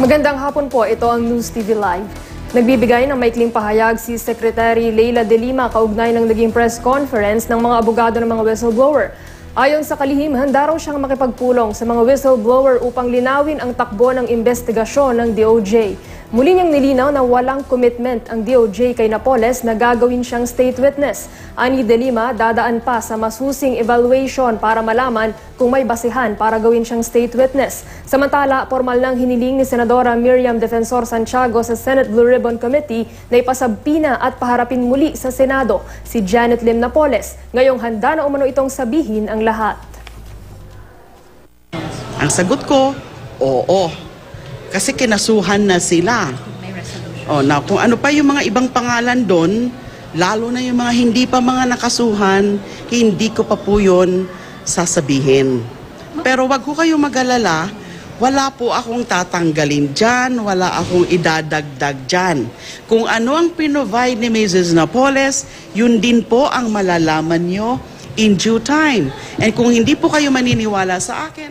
Magandang hapon po, ito ang News TV Live. Nagbibigay ng maikling pahayag si Secretary Leila De Lima kaugnay ng naging press conference ng mga abogado ng mga whistleblower. Ayon sa kalihim, handa raw siyang makipagpulong sa mga whistleblower upang linawin ang takbo ng investigasyon ng DOJ. Muli niyang nilinaw na walang commitment ang DOJ kay Napoles na gagawin siyang state witness. Ani De Lima, dadaan pa sa masusing evaluation para malaman kung may basihan para gawin siyang state witness. Samantala, formal nang hiniling ni Senadora Miriam Defensor Santiago sa Senate Blue Ribbon Committee na ipasabpina at paharapin muli sa Senado si Janet Lim Napoles. Ngayong handa na umano itong sabihin ang lahat. Ang sagot ko, oo. Kasi kinasuhan na sila. Na kung ano pa yung mga ibang pangalan doon, lalo na yung mga hindi pa mga nakasuhan, hindi ko pa po yun sasabihin. Pero wag ko kayo mag-alala, wala po akong tatanggalin dyan, wala akong idadagdag dyan. Kung ano ang pinovide ni Mrs. Napoles, yun din po ang malalaman nyo in due time. And kung hindi po kayo maniniwala sa akin,